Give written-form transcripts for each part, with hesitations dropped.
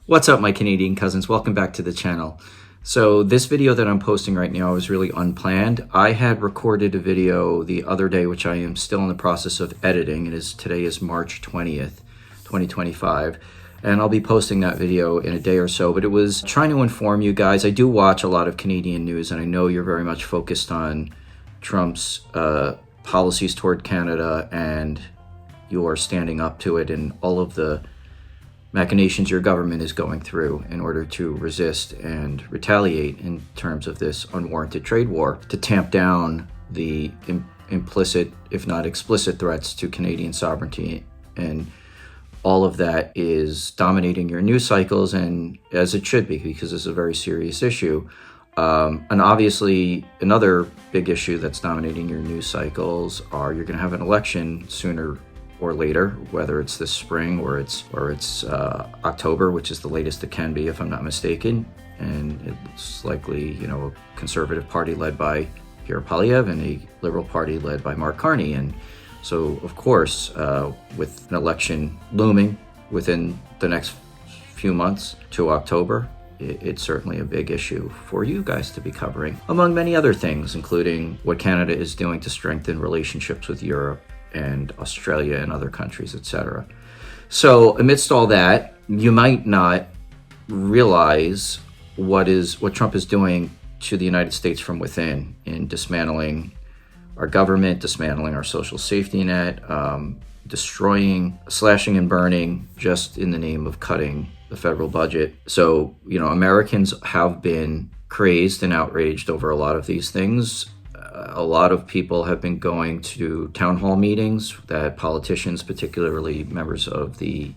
What's up, my Canadian cousins? Welcome back to the channel. So this video that I'm posting right now is really unplanned. I had recorded a video the other day, which I am still in the process of editing. Today is March 20th, 2025. And I'll be posting that video in a day or so, but it was trying to inform you guys. I do watch a lot of Canadian news, and I know you're very much focused on Trump's policies toward Canada, and you are standing up to it and all of the machinations your government is going through in order to resist and retaliate in terms of this unwarranted trade war to tamp down the implicit, if not explicit, threats to Canadian sovereignty. And all of that is dominating your news cycles, and as it should be, because this is a very serious issue. And obviously, another big issue that's dominating your news cycles are you're going to have an election sooner or later, whether it's this spring or it's October, which is the latest it can be, if I'm not mistaken. And it's likely, a conservative party led by Pierre Poilievre and a liberal party led by Mark Carney. And so, of course, with an election looming within the next few months to October, it's certainly a big issue for you guys to be covering, among many other things, including what Canada is doing to strengthen relationships with Europe and Australia and other countries, etc. So amidst all that, you might not realize what Trump is doing to the United States from within in dismantling our government, dismantling our social safety net, destroying, slashing and burning just in the name of cutting the federal budget. So, Americans have been crazed and outraged over a lot of these things. A lot of people have been going to town hall meetings that politicians, particularly members of the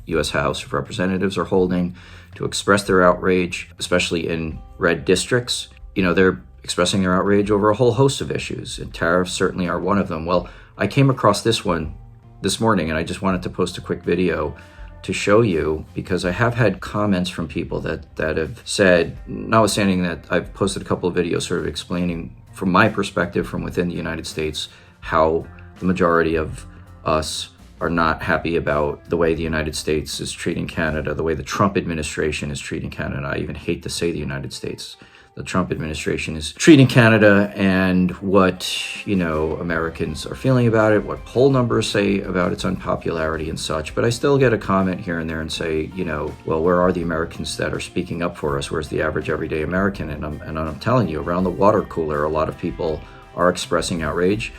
U.S. House of Representatives, are holding to express their outrage, especially in red districts. They're expressing their outrage over a whole host of issues, and tariffs certainly are one of them. Well, I came across this one this morning, and I just wanted to post a quick video to show you, because I have had comments from people that have said, notwithstanding that I've posted a couple of videos sort of explaining from my perspective from within the United States how the majority of us are not happy about the way the United States is treating Canada, the way the Trump administration is treating Canada. I even hate to say the United States. The Trump administration is treating Canada, and what, Americans are feeling about it, what poll numbers say about its unpopularity and such. But I still get a comment here and there and say, well, where are the Americans that are speaking up for us? Where's the average everyday American? And I'm telling you, around the water cooler, a lot of people are expressing outrage.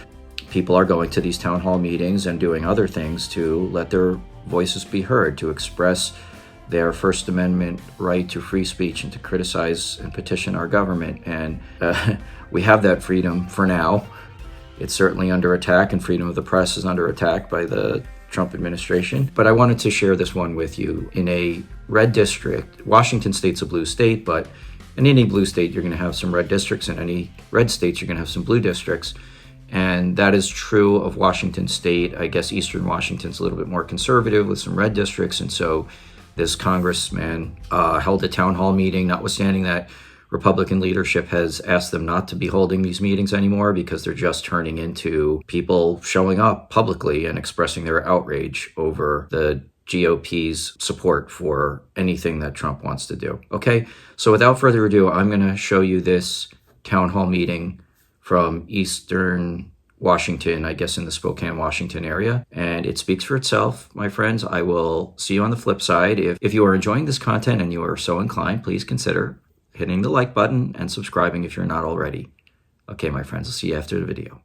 People are going to these town hall meetings and doing other things to let their voices be heard, to express their First Amendment right to free speech and to criticize and petition our government. And we have that freedom for now. It's certainly under attack, and freedom of the press is under attack by the Trump administration. But I wanted to share this one with you. In a red district, Washington State's a blue state, but in any blue state, you're going to have some red districts. In any red states, you're going to have some blue districts. And that is true of Washington State. I guess Eastern Washington's a little bit more conservative with some red districts. And so this congressman held a town hall meeting, notwithstanding that Republican leadership has asked them not to be holding these meetings anymore because they're just turning into people showing up publicly and expressing their outrage over the GOP's support for anything that Trump wants to do. Okay, so without further ado, I'm going to show you this town hall meeting from Eastern Washington, I guess in the Spokane, Washington area. And it speaks for itself, my friends. I will see you on the flip side. If you are enjoying this content and you are so inclined, please consider hitting the like button and subscribing if you're not already. Okay, my friends, I'll see you after the video.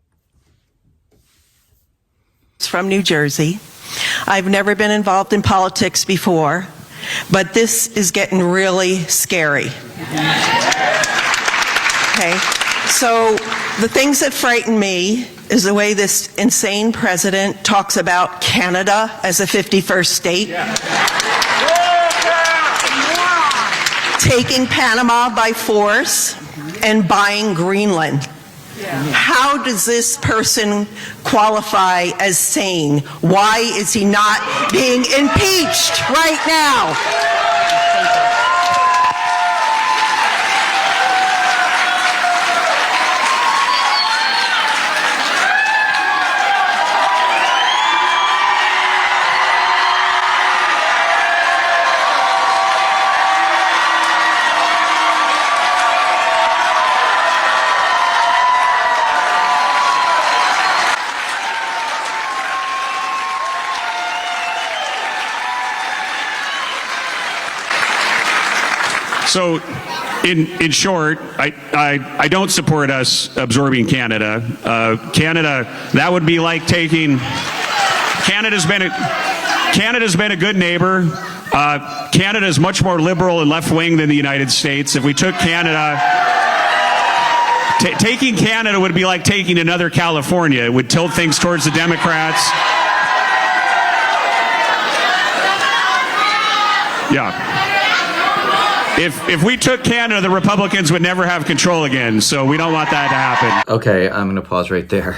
From New Jersey. I've never been involved in politics before, but this is getting really scary. Okay, so the things that frighten me is the way this insane president talks about Canada as a 51st state. Yeah. Taking Panama by force and buying Greenland. Yeah. How does this person qualify as sane? Why is he not being impeached right now? So, in short, I don't support us absorbing Canada. Canada, that would be like taking. Canada's been a good neighbor. Canada is much more liberal and left wing than the United States. If we took Canada, taking Canada would be like taking another California. It would tilt things towards the Democrats. Yeah. If we took Canada, the Republicans would never have control again. So we don't want that to happen. Okay, I'm going to pause right there.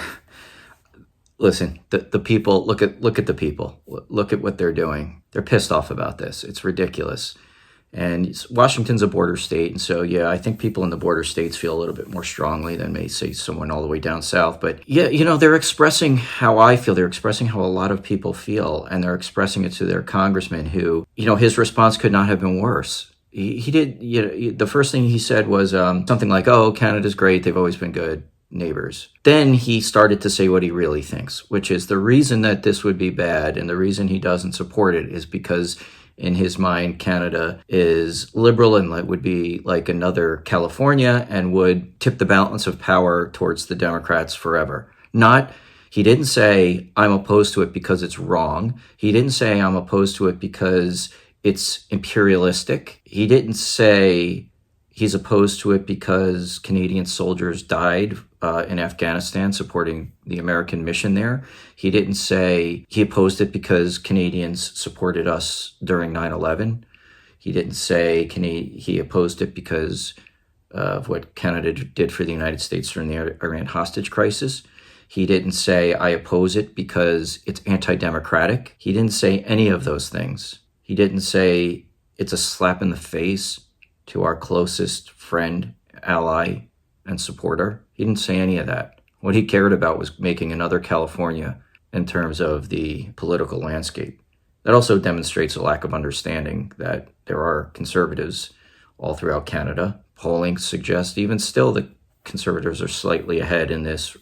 Listen, the people, look at the people. Look at what they're doing. They're pissed off about this. It's ridiculous. And Washington's a border state. And so, yeah, I think people in the border states feel a little bit more strongly than may say someone all the way down south. But yeah, they're expressing how I feel. They're expressing how a lot of people feel. And they're expressing it to their congressman who, his response could not have been worse. He did, the first thing he said was something like, oh, Canada's great. They've always been good neighbors. Then he started to say what he really thinks, which is the reason that this would be bad and the reason he doesn't support it is because in his mind, Canada is liberal and would be like another California and would tip the balance of power towards the Democrats forever. He didn't say, I'm opposed to it because it's wrong. He didn't say, I'm opposed to it because it's imperialistic. He didn't say he's opposed to it because Canadian soldiers died in Afghanistan supporting the American mission there. He didn't say he opposed it because Canadians supported us during 9/11. He didn't say he opposed it because of what Canada did for the United States during the Iran hostage crisis. He didn't say, I oppose it because it's anti-democratic. He didn't say any of those things. He didn't say it's a slap in the face to our closest friend, ally, and supporter. He didn't say any of that. What he cared about was making another California in terms of the political landscape. That also demonstrates a lack of understanding that there are conservatives all throughout Canada. Polling suggests even still that conservatives are slightly ahead in this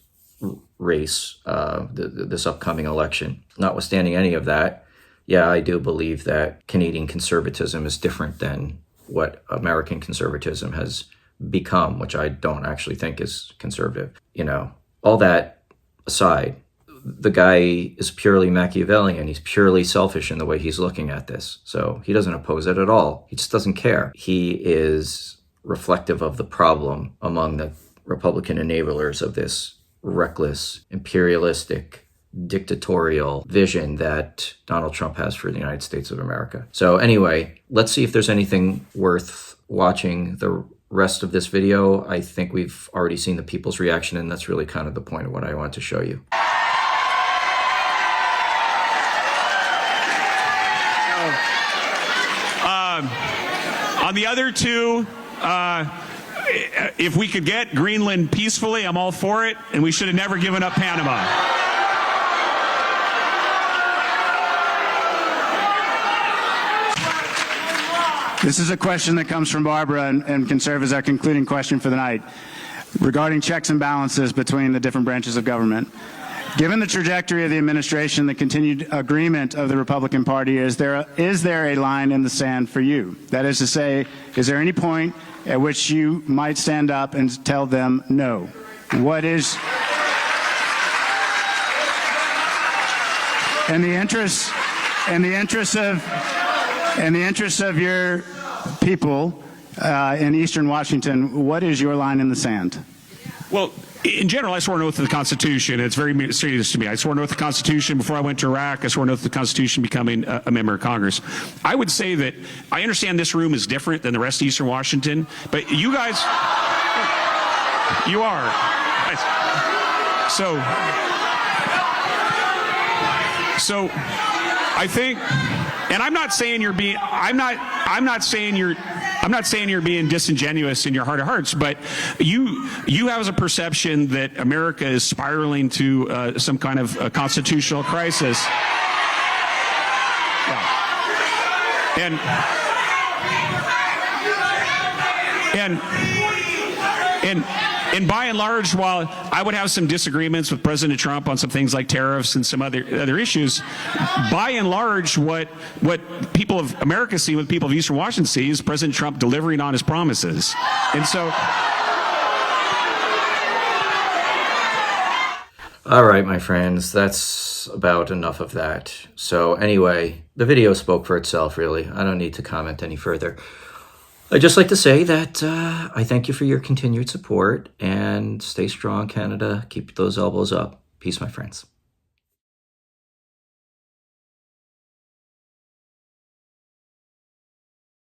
race, this upcoming election. Notwithstanding any of that, yeah, I do believe that Canadian conservatism is different than what American conservatism has become, which I don't actually think is conservative. All that aside, the guy is purely Machiavellian. He's purely selfish in the way he's looking at this. So he doesn't oppose it at all. He just doesn't care. He is reflective of the problem among the Republican enablers of this reckless, imperialistic, dictatorial vision that Donald Trump has for the United States of America. So anyway, let's see if there's anything worth watching the rest of this video. I think we've already seen the people's reaction, and that's really kind of the point of what I want to show you. On the other two, if we could get Greenland peacefully, I'm all for it, and we should have never given up Panama. This is a question that comes from Barbara and can serve as our concluding question for the night regarding checks and balances between the different branches of government. Given the trajectory of the administration, the continued agreement of the Republican Party, is there a line in the sand for you? That is to say, is there any point at which you might stand up and tell them no? What is, in the interest of your people in Eastern Washington, what is your line in the sand? Well, in general, I swore an oath to the Constitution. It's very serious to me. I swore an oath to the Constitution before I went to Iraq. I swore an oath to the Constitution becoming a member of Congress. I would say that I understand this room is different than the rest of Eastern Washington, but you guys, you are. So I think, and I'm not saying you're being, I'm not saying you're being disingenuous in your heart of hearts, but you have a perception that America is spiraling to some kind of a constitutional crisis. Yeah. And by and large, while I would have some disagreements with President Trump on some things like tariffs and some other issues, by and large, what people of America see, what people of Eastern Washington see, is President Trump delivering on his promises. And so... All right, my friends, that's about enough of that. So anyway, the video spoke for itself, really. I don't need to comment any further. I'd just like to say that I thank you for your continued support, and stay strong, Canada. Keep those elbows up. Peace, my friends.